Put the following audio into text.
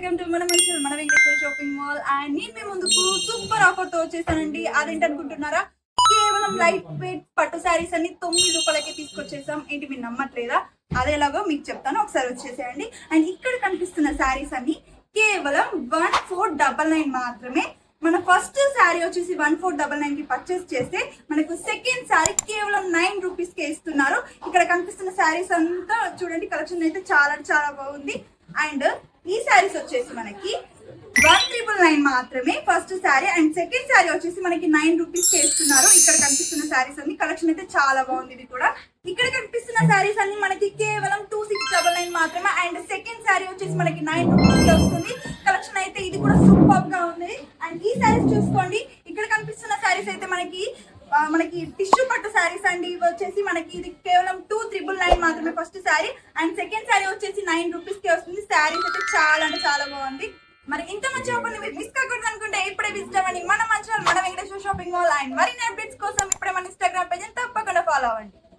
Welcome to మన Venkateswara shopping mall. And నేను మీ ముందుకు సూపర్ ఆఫర్ తో వచ్చేసానండి. అదేంటనుకుంటున్నారా, కేవలం లైట్ వెయిట్ పట్టు శారీస్ అన్ని 9 రూపాయలకి తీసుకొచ్చేసాం. ఏంటి మీరు నమ్మట్లేదా? అదేలాగో మీకు చెప్తాను, ఒకసారి వచ్చేసేయండి. అండ్ ఇక్కడ కనిపిస్తున్న శారీస్ అన్ని కేవలం 1499 మాత్రమే. మన ఫస్ట్ శారీ వచ్చేసి 1499 కి పర్చేస్ చేస్తే మనకు సెకండ్ శారీ కేవలం 9 రూపీస్ కే ఇస్తున్నారు. ఇక్కడ కనిపిస్తున్న శారీస్ అంతా చూడండి, కలెక్షన్ అయితే చాలా చాలా బాగుంది. అండ్ ఈ శారీస్ వచ్చేసి మనకి 1999 మాత్రమే first sari. And second sari వచ్చేసి మనకి 9 రూపీస్ కే ఇస్తున్నారు. ఇక్కడ కనిపిస్తున్న శారీస్ అన్ని కలెక్షన్ అయితే చాలా బాగుంది. ఇది కూడా ఇక్కడ కనిపిస్తున్న శారీస్ అన్ని మనకి కేవలం 2699 మాత్రమే. అండ్ సెకండ్ శారీ వచ్చేసి మనకి 9 రూపీస్ కే వస్తుంది. కలెక్షన్ అయితే ఇది కూడా సూపర్ గా ఉంది. అండ్ ఈ శారీస్ చూసుకోండి, ఇక్కడ కనిపిస్తున్న శారీస్ అయితే మనకి టిష్యూ పట్టు శారీస్ అండి. ఇవి వచ్చేసి మనకి ఇది కేవలం 2399 మాత్రమే first sari. And second sari వచ్చేసి 9 రూపీస్ కి వస్తుంది. శారీస్ అయితే చాలా అంటే చాలా బాగుంది. మరి ఇంత మంచి ఆఫర్ మీరు మిస్ కాకూడదు అనుకుంటే ఇప్పుడే విజిట్ అవ్వండి మన వెంకటేశ్వర షాపింగ్ మాల్. అండ్ మరి